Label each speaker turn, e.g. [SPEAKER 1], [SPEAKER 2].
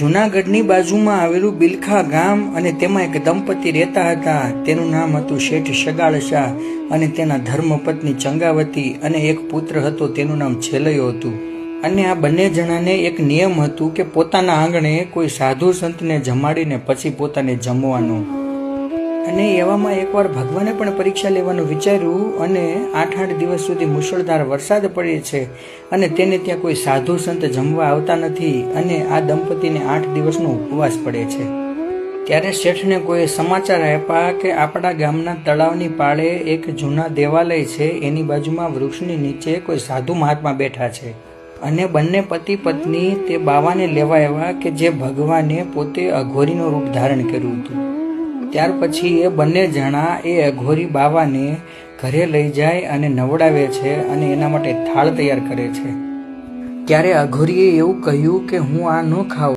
[SPEAKER 1] જૂનાગઢની બાજુમાં આવેલું બિલખા ગામ અને તેમાં એક દંપતી રહેતા હતા. તેનું નામ હતું શેઠ શગાળ શાહ અને તેના ધર્મપત્ની ચંગાવતી અને એક પુત્ર હતો, તેનું નામ છેલૈયો હતું. અને આ બંને જણાને એક નિયમ હતું કે પોતાના આંગણે કોઈ સાધુ સંતને જમાડીને પછી પોતાને જમવાનું. અને એવામાં એકવાર ભગવાને પણ પરીક્ષા લેવાનું વિચાર્યું અને 8 દિવસ સુધી મુશળધાર વરસાદ પડે છે અને તેને ત્યાં કોઈ સાધુ સંત જમવા આવતા નથી અને આ દંપતીને 8 દિવસનો ઉપવાસ પડે છે. ત્યારે શેઠને કોઈ સમાચાર આપ્યા કે આપણા ગામના તળાવની પાળે એક જૂના દેવાલય છે, એની બાજુમાં વૃક્ષની નીચે કોઈ સાધુ મહાત્મા બેઠા છે અને બંને પતિ પત્ની તે બાવાને લેવા આવ્યા કે જે ભગવાને પોતે અઘોરીનું રૂપ ધારણ કર્યું હતું. ત્યાર પછી એ બંને જણા એ અઘોરી બાવાને ઘરે લઈ જાય અને નવડાવે છે અને એના માટે થાળ તૈયાર કરે છે. ત્યારે અઘોરીએ એવું કહ્યું કે હું આ ન ખાઉં.